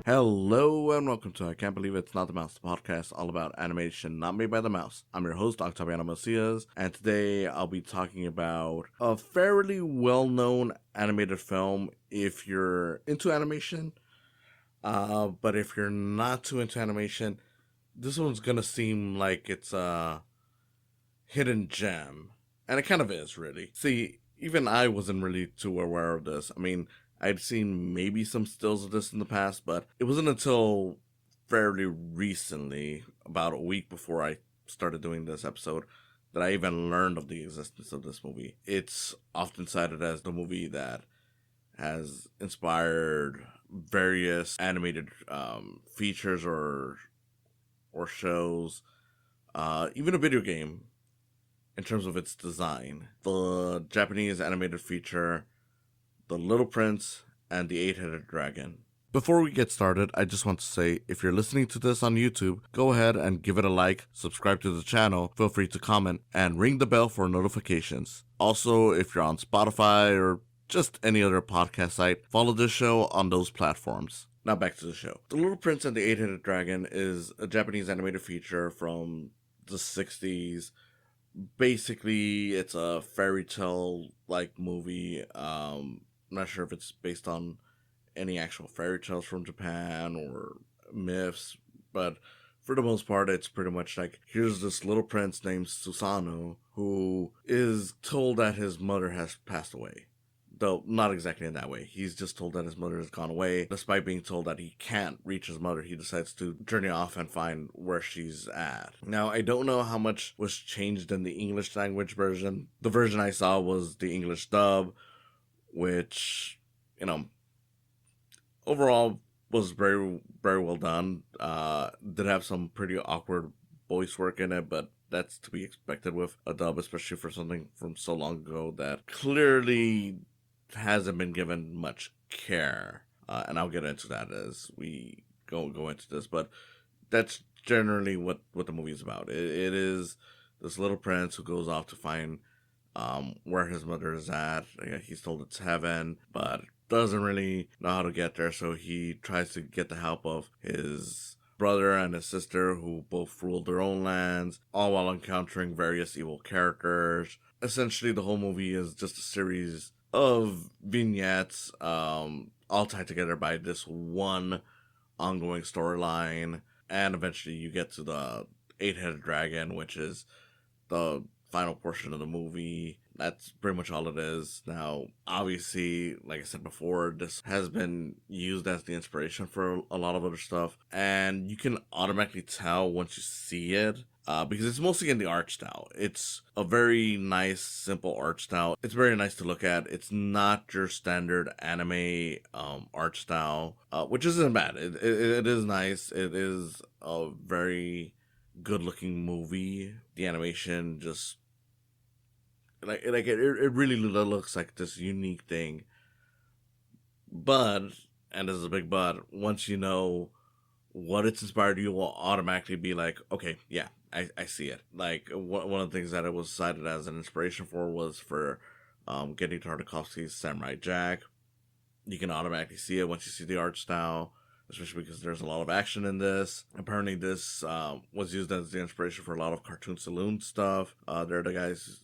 Hello and welcome to I Can't Believe It's Not the Mouse, the podcast all about animation not made by the mouse. I'm your host, Octaviano, and today I'll be talking about a fairly well-known animated film if you're into animation. But if you're not too into animation, this one's gonna seem like it's a hidden gem. And it kind of is, really. See, even I wasn't really too aware of this. I mean, I'd seen maybe some stills of this in the past, but it wasn't until fairly recently, about a week before I started doing this episode, that I even learned of the existence of this movie. It's often cited as the movie that has inspired various animated features or shows, even a video game in terms of its design. The Japanese animated feature The Little Prince and the Eight-Headed Dragon. Before we get started, I just want to say, if you're listening to this on YouTube, go ahead and give it a like, subscribe to the channel, feel free to comment, and ring the bell for notifications. Also, if you're on Spotify or just any other podcast site, follow this show on those platforms. Now back to the show. The Little Prince and the Eight-Headed Dragon is a Japanese animated feature from the 60s. Basically, it's a fairy tale-like movie. I'm not sure if it's based on any actual fairy tales from Japan or myths, but for the most part, it's pretty much like, here's this little prince named Susano who is told that his mother has passed away. Though not exactly in that way. He's just told that his mother has gone away. Despite being told that he can't reach his mother, he decides to journey off and find where she's at. Now, I don't know how much was changed in the English language version. The version I saw was the English dub, which, overall was very, very well done. Did have some pretty awkward voice work in it, but that's to be expected with a dub, especially for something from so long ago that clearly hasn't been given much care, and I'll get into that as we go into this, but that's generally what the movie is about. It is this little prince who goes off to find where his mother is at. He's told it's heaven, but doesn't really know how to get there, so he tries to get the help of his brother and his sister, who both ruled their own lands, all while encountering various evil characters. Essentially, the whole movie is just a series of vignettes, all tied together by this one ongoing storyline, and eventually you get to the Eight-Headed Dragon, which is the final portion of the movie. That's pretty much all it is. Now, obviously, like I said before, this has been used as the inspiration for a lot of other stuff, and you can automatically tell once you see it, because it's mostly in the art style. It's a very nice, simple art style. It's very nice to look at. It's not your standard anime art style, which isn't bad. It is nice. It is a very good-looking movie. The animation just it really looks like this unique thing. But, and there's a big but, once you know what it's inspired, you will automatically be like, okay, yeah, I see it. Like, one of the things that it was cited as an inspiration for was for getting Tartakovsky's Samurai Jack. You can automatically see it once you see the art style, especially because there's a lot of action in this. Apparently this was used as the inspiration for a lot of Cartoon Saloon stuff. They're the guys,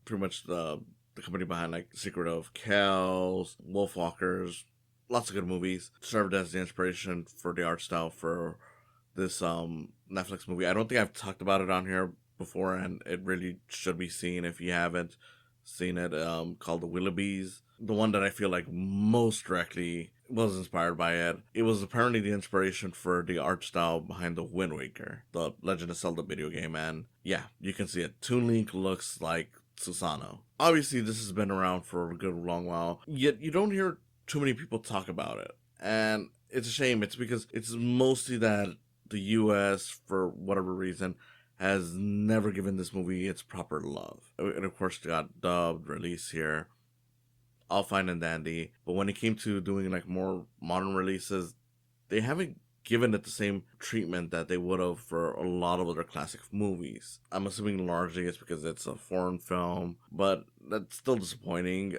pretty much the company behind like Secret of Kells, Wolfwalkers, lots of good movies. Served as the inspiration for the art style for this Netflix movie. I don't think I've talked about it on here before, and it really should be seen if you haven't seen it, called The Willoughbys. The one that I feel like most directly was inspired by it. It was apparently the inspiration for the art style behind the Wind Waker, the Legend of Zelda video game, and yeah, you can see it. Toon Link looks like Susano. Obviously, this has been around for a good long while, yet you don't hear too many people talk about it, and it's a shame. It's because it's mostly that the US, for whatever reason, has never given this movie its proper love. And of course, it got dubbed, released here, all fine and dandy. But when it came to doing like more modern releases, they haven't given it the same treatment that they would have for a lot of other classic movies. I'm assuming largely it's because it's a foreign film, but that's still disappointing.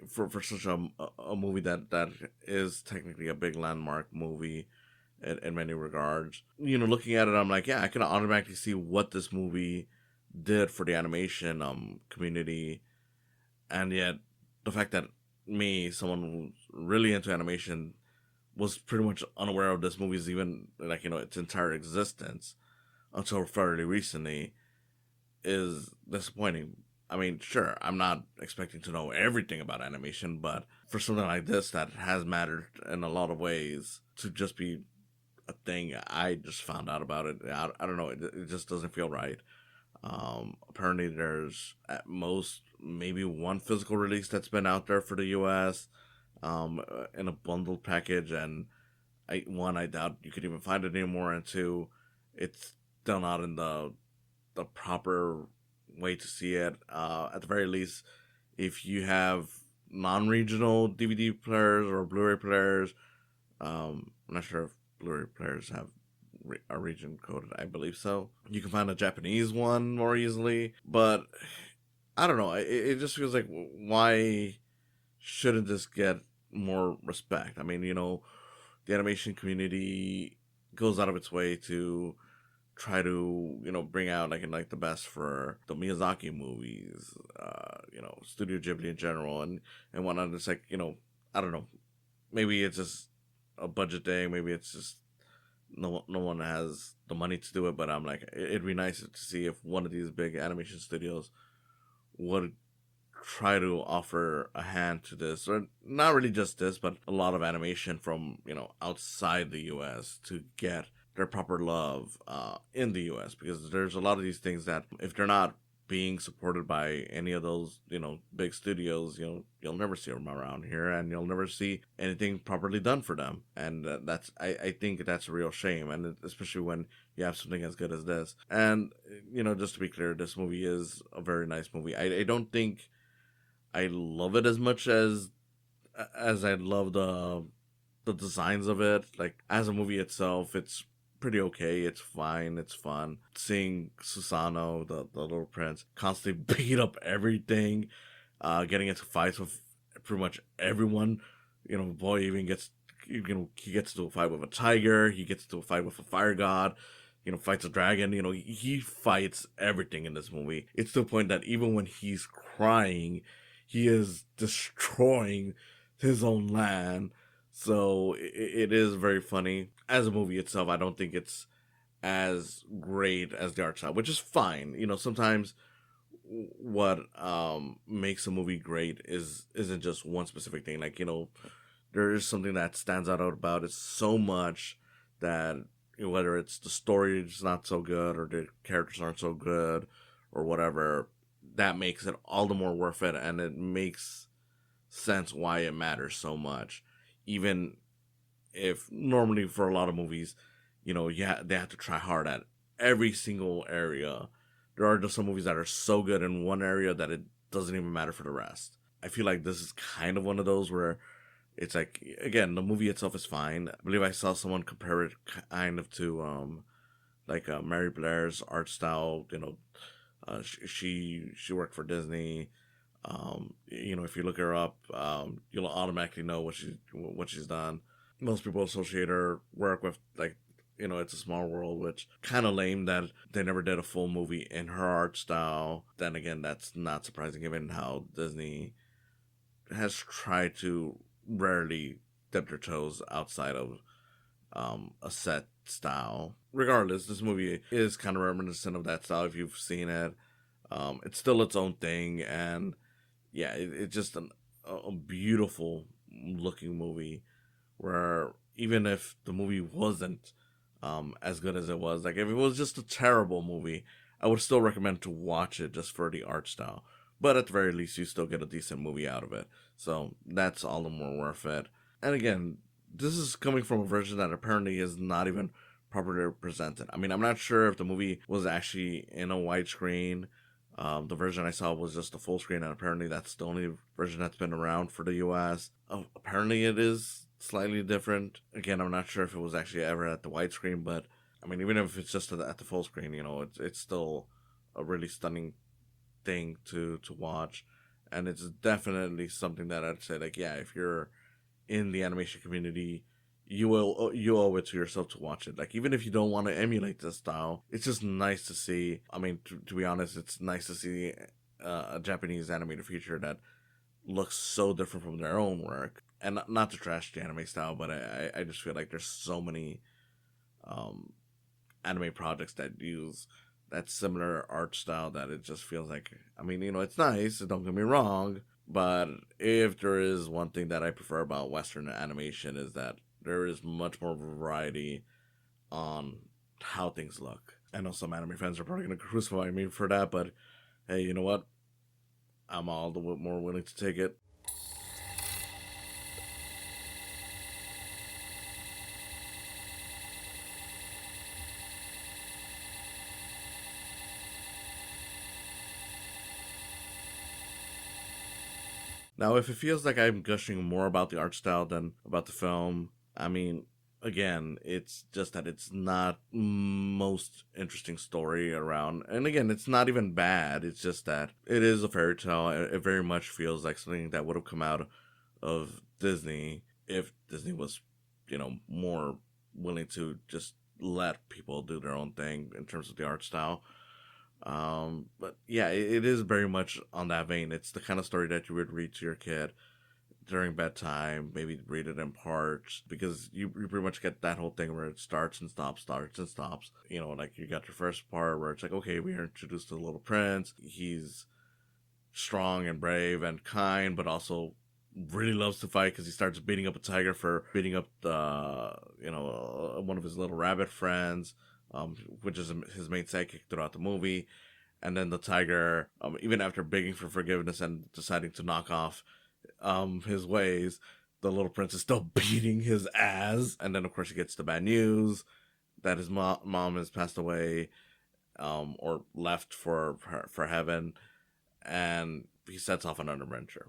for such a movie that is technically a big landmark movie in many regards. Looking at it, I'm like, yeah, I can automatically see what this movie did for the animation community, and yet the fact that me, someone who's really into animation, was pretty much unaware of this movie's even like its entire existence until fairly recently is disappointing. I mean, sure, I'm not expecting to know everything about animation, but for something like this that has mattered in a lot of ways to just be a thing, I just found out about it. I don't know, it just doesn't feel right. Apparently, there's at most maybe one physical release that's been out there for the U.S. In a bundled package, and I doubt you could even find it anymore, and two, it's still not in the proper way to see it. At the very least, if you have non-regional DVD players or Blu-ray players, I'm not sure if Blu-ray players have are region coded. I believe so. You can find a Japanese one more easily, but I don't know. It just feels like, why shouldn't this get more respect? I mean, the animation community goes out of its way to try to bring out like the best for the Miyazaki movies, Studio Ghibli in general, and whatnot. It's like, I don't know, maybe it's just a budget thing, maybe it's just no one has the money to do it. But I'm like, it'd be nice to see if one of these big animation studios would try to offer a hand to this, or not really just this, but a lot of animation from outside the U.S. to get their proper love in the U.S. Because there's a lot of these things that if they're not being supported by any of those big studios, you'll never see them around here, and you'll never see anything properly done for them. And that's I think that's a real shame, and especially when you have something as good as this. And just to be clear, this movie is a very nice movie. I don't think I love it as much as I love the designs of it. Like, as a movie itself, it's pretty okay. It's fine. It's fun. Seeing Susano, the little prince, constantly beat up everything, getting into fights with pretty much everyone. Boy even gets, he gets into a fight with a tiger. He gets into a fight with a fire god. Fights a dragon. He fights everything in this movie. It's to the point that even when he's crying, he is destroying his own land. So it is very funny. As a movie itself, I don't think it's as great as the art style, which is fine. Sometimes what makes a movie great isn't just one specific thing. Like, there is something that stands out about it so much that whether it's the story is not so good or the characters aren't so good or whatever, that makes it all the more worth it, and it makes sense why it matters so much. Even if normally for a lot of movies, yeah, they have to try hard at every single area. There are just some movies that are so good in one area that it doesn't even matter for the rest. I feel like this is kind of one of those where it's like, again, the movie itself is fine. I believe I saw someone compare it kind of to Mary Blair's art style. She worked for Disney. If you look her up, you'll automatically know what she's done. Most people associate her work with It's a Small World, which kind of lame that they never did a full movie in her art style. Then again, that's not surprising given how Disney has tried to rarely dip their toes outside of a set style. Regardless, this movie is kind of reminiscent of that style if you've seen it. It's still its own thing, and yeah, it's just a beautiful looking movie where even if the movie wasn't as good as it was, like if it was just a terrible movie, I would still recommend to watch it just for the art style. But at the very least, you still get a decent movie out of it. So that's all the more worth it. And again, this is coming from a version that apparently is not even properly presented. I mean, I'm not sure if the movie was actually in a widescreen. The version I saw was just a full screen, and apparently that's the only version that's been around for the US. Apparently it is slightly different. Again, I'm not sure if it was actually ever at the widescreen, but I mean, even if it's just at the full screen, it's still a really stunning thing to watch. And it's definitely something that I'd say, like, yeah, if you're in the animation community, you owe it to yourself to watch it. Like, even if you don't want to emulate this style, it's just nice to see. I mean, to be honest, it's nice to see a Japanese animated feature that looks so different from their own work. And not to trash the anime style, but I just feel like there's so many um, anime projects that use that similar art style that it just feels like, I mean, it's nice, don't get me wrong, but if there is one thing that I prefer about Western animation is that there is much more variety on how things look. I know some anime fans are probably going to crucify me for that, but hey, you know what? I'm all the more willing to take it. Now, if it feels like I'm gushing more about the art style than about the film, I mean, again, it's just that it's not most interesting story around. And again, it's not even bad. It's just that it is a fairy tale. It very much feels like something that would have come out of Disney if Disney was, more willing to just let people do their own thing in terms of the art style. But yeah, it is very much on that vein. It's the kind of story that you would read to your kid during bedtime, maybe read it in parts, because you pretty much get that whole thing where it starts and stops, starts and stops. Like you got your first part where it's like, okay, we are introduced to the little prince. He's strong and brave and kind, but also really loves to fight because he starts beating up a tiger for beating up the one of his little rabbit friends, which is his main sidekick throughout the movie. And then the tiger, even after begging for forgiveness and deciding to knock off his ways, the little prince is still beating his ass. And then of course he gets the bad news that his mom has passed away, or left for heaven, and he sets off on an adventure.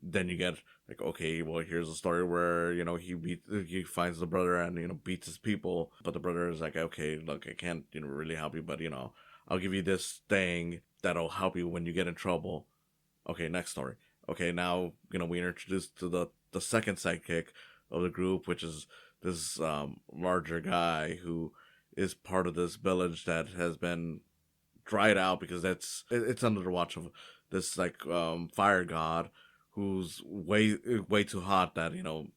Then you get like, okay, well, here's a story where he finds the brother and beats his people, but the brother is like, okay, look, I can't really help you, but I'll give you this thing that'll help you when you get in trouble. Okay, next story. Okay, now we're introduced to the second sidekick of the group, which is this larger guy who is part of this village that has been dried out because it's under the watch of this like fire god who's way too hot that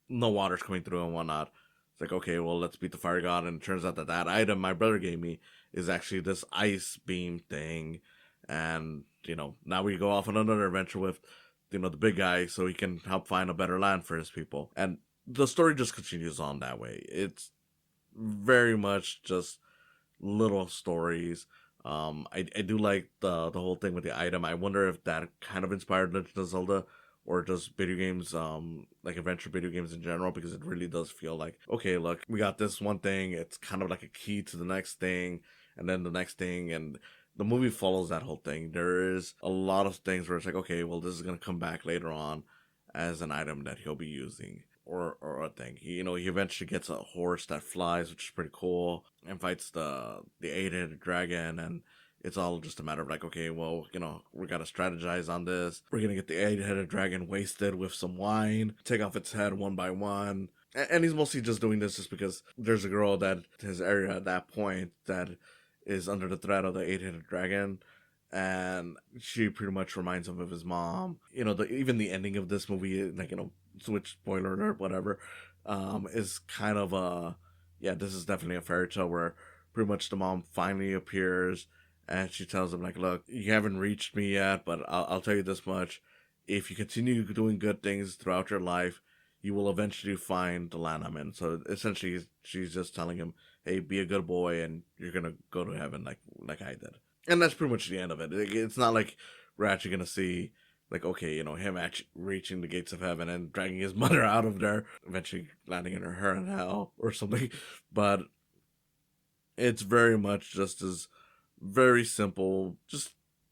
no water's coming through and whatnot. It's like, okay, well, let's beat the fire god, and it turns out that item my brother gave me is actually this ice beam thing, and now we go off on another adventure with the big guy so he can help find a better land for his people, and the story just continues on that way. It's very much just little stories. I do like the whole thing with the item. I wonder if that kind of inspired Legend of Zelda or just video games, like adventure video games in general, because it really does feel like, okay, look, we got this one thing. It's kind of like a key to the next thing, and then the next thing, and the movie follows that whole thing. There is a lot of things where it's like, okay, well, this is gonna come back later on as an item that he'll be using, or a thing. He eventually gets a horse that flies, which is pretty cool, and fights the eight-headed dragon, and it's all just a matter of like, okay, well, we gotta strategize on this. We're gonna get the eight-headed dragon wasted with some wine, take off its head one by one. And he's mostly just doing this just because there's a girl that his area at that point that is under the threat of the eight-headed dragon, and she pretty much reminds him of his mom. Even the ending of this movie, like, switch spoiler alert, whatever, is kind of yeah, this is definitely a fairy tale where pretty much the mom finally appears and she tells him like, look, you haven't reached me yet, but I'll tell you this much: if you continue doing good things throughout your life, you will eventually find the land I'm in. So essentially, she's just telling him, hey, be a good boy and you're gonna go to heaven like I did. And that's pretty much the end of it. It's not like we're actually gonna see, like, okay, him actually reaching the gates of heaven and dragging his mother out of there, eventually landing in her in hell or something. But it's very much just as very simple, just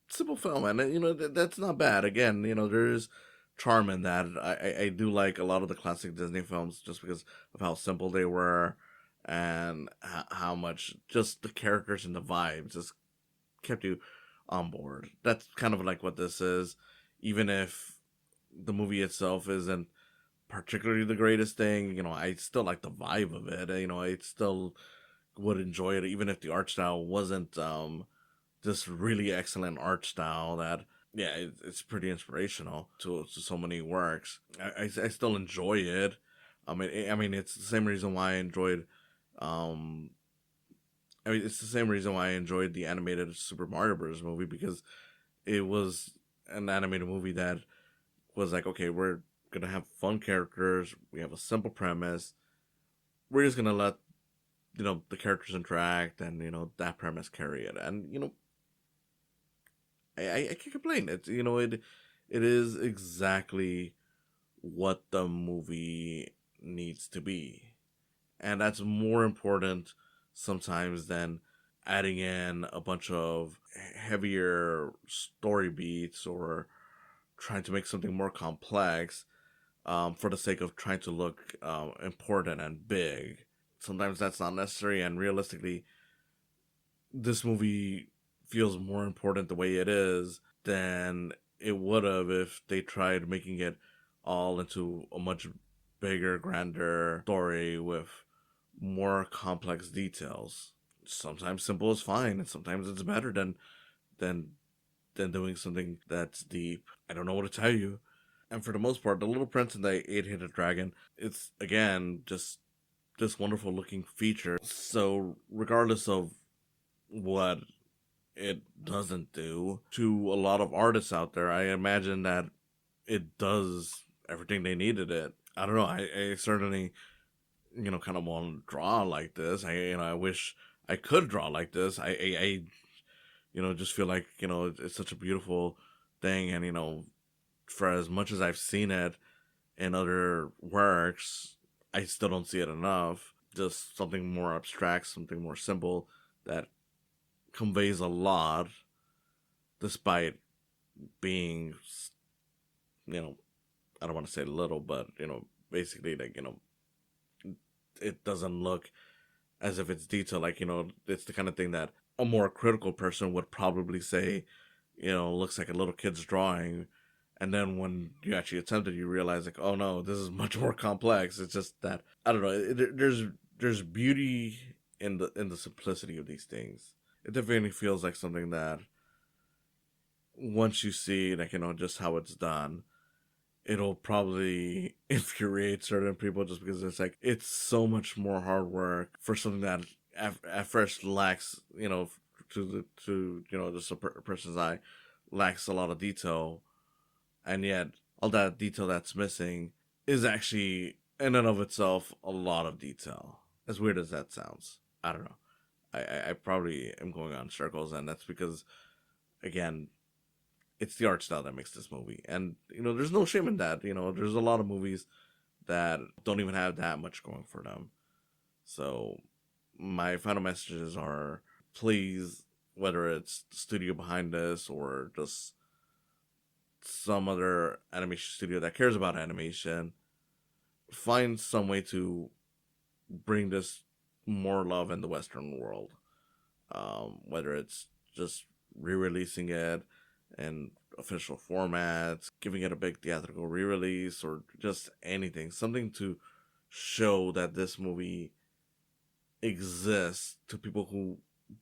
simple film, and that's not bad. Again, there's charm in that. I do like a lot of the classic Disney films just because of how simple they were, and how much just the characters and the vibes just kept you on board. That's kind of like what this is. even if the movie itself isn't particularly the greatest thing, I still like the vibe of it. I still would enjoy it even if the art style wasn't this really excellent art style that yeah, it's pretty inspirational to so many works. I still enjoy it. I mean, it's the same reason why I enjoyed. Um, it's the same reason why I enjoyed the animated Super Mario Bros. Movie because it was an animated movie that was like, okay, we're gonna have fun characters. We have a simple premise. We're just gonna let the characters interact and that premise carry it. And I can't complain. It is exactly what the movie needs to be. And that's more important sometimes than adding in a bunch of heavier story beats or trying to make something more complex for the sake of trying to look important and big. Sometimes that's not necessary, and realistically, this movie feels more important the way it is than it would have if they tried making it all into a much bigger, grander story with more complex details. Sometimes simple is fine, and sometimes it's better than than doing something that's deep. I don't know what to tell you. And for the most part, The Little Prince and the Eight-Headed Dragon, it's again just this wonderful looking feature. So regardless of what it doesn't do to a lot of artists out there, I imagine that it does everything they needed it. I don't know. I certainly kind of want to draw like this. I wish I could draw like this. I just feel like it's such a beautiful thing, and for as much as I've seen it in other works, I still don't see it enough. Just something more abstract, something more simple that conveys a lot, despite being, you know, I don't want to say little, but basically like it doesn't look as if it's detailed. Like it's the kind of thing that a more critical person would probably say, looks like a little kid's drawing. And then when you actually attempt it, you realize like, oh no, this is much more complex. It's just that I don't know. There's beauty in the simplicity of these things. It definitely feels like something that once you see like just how it's done, it'll probably infuriate certain people just because it's like it's so much more hard work for something that at first lacks to just a person's eye lacks a lot of detail, and yet all that detail that's missing is actually in and of itself a lot of detail. As weird as that sounds, I don't know. I probably am going on circles, and that's because again it's the art style that makes this movie. And there's no shame in that. There's a lot of movies that don't even have that much going for them. So my final messages are, please, whether it's the studio behind this or just some other animation studio that cares about animation, find some way to bring this more love in the Western world. Whether it's just re-releasing it in official formats, giving it a big theatrical re-release, or just anything, something to show that this movie exists to people who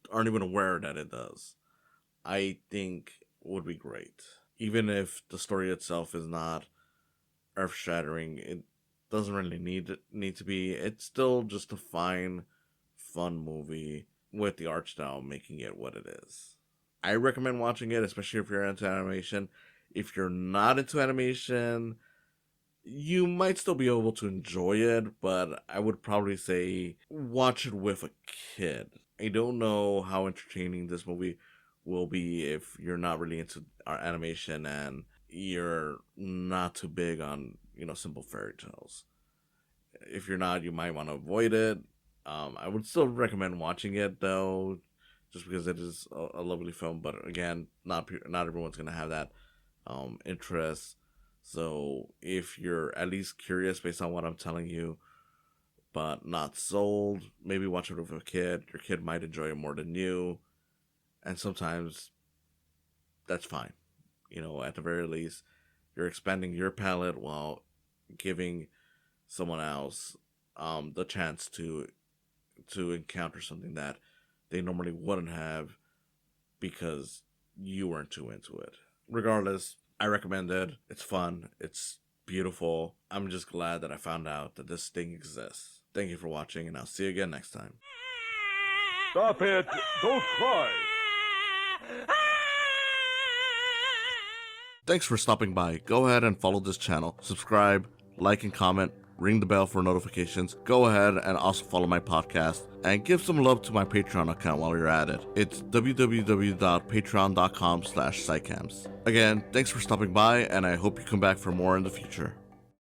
aren't even aware that it does, I think would be great. Even if the story itself is not earth shattering, it doesn't really need to be. It's still just a fine, fun movie with the art style making it what it is. I recommend watching it, especially if you're into animation. If you're not into animation, you might still be able to enjoy it, but I would probably say watch it with a kid. I don't know how entertaining this movie will be if you're not really into animation and you're not too big on simple fairy tales. If you're not, you might want to avoid it. I would still recommend watching it though, just because it is a lovely film. But again, not everyone's gonna have that interest. So if you're at least curious based on what I'm telling you, but not sold, maybe watch it with a kid. Your kid might enjoy it more than you, and sometimes that's fine. at the very least, you're expanding your palette while giving someone else the chance to encounter something that they normally wouldn't have because you weren't too into it. Regardless, I recommend it. It's fun. It's beautiful. I'm just glad that I found out that this thing exists. Thank you for watching, and I'll see you again next time. Stop it! Don't cry! Thanks for stopping by. Go ahead and follow this channel. Subscribe, like and comment, ring the bell for notifications. Go ahead and also follow my podcast and give some love to my Patreon account while you're at it. It's www.patreon.com/psycams. Again, thanks for stopping by, and I hope you come back for more in the future.